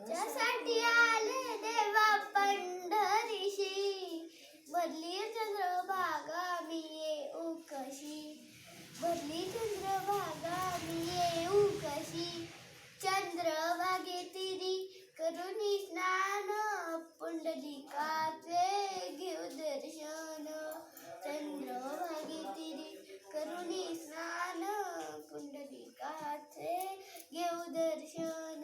त्यासाठी आले देवा पंढरीशी, भरली चंद्रभागा मी येऊ कशी, भरली चंद्रभागा मी येऊ कशी, चंद्रभागेतिरी करुणी स्नान, पुंडलिकाचे घेऊ दर्शन, चंद्रभागेतिरी करुणी स्नान, पुंडलिकाचे घेऊ दर्शन,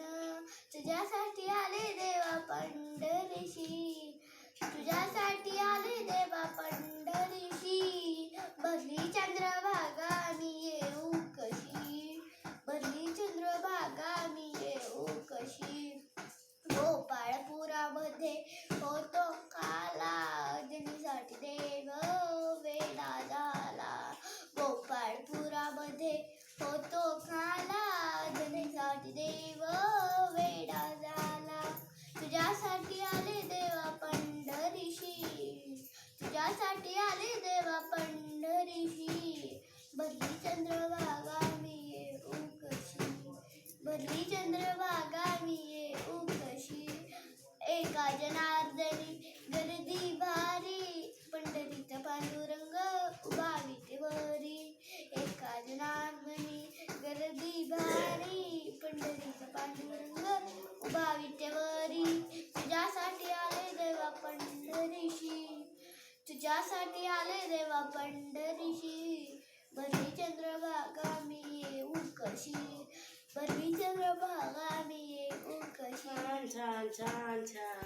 तुझ्यासाठी आले देवा पंढरीशी, तुझ्यासाठी आले देवा पंढरीशी, भरली चंद्रभागा मी येऊ कशी, भरली चंद्रभागा मी येऊ कशी, गोपाळपुरामध्ये होतो काला, जनीसाठी देव वेडा झाला, गोपाळपुरामध्ये होतो काला, जनीसाठी देव वेडा झाला, तुझ्यासाठी आले देवा पंढरीशी, तुझ्यासाठी आले देवा पंढरीशी, भरली चंद्रभागा मी येऊ कशी, भरली चंद्रभागा मी येऊ कशी, एका जनार्दनी गर्दी भारी, पंढरीचा पांडुरंग उभा विटेवरी, एका जनार्दनी गर्दी भारी, पंढरीचा पांडुरंग उभा विटेवरी, तुझ्यासाठी आले देवा पंढरीशी, तुझ्यासाठी आले देवा पंढरीशी, भरली चंद्रभागा मी येऊ कशी, भरली चंद्रभागा मी येऊ कशी. छान छान छान छान.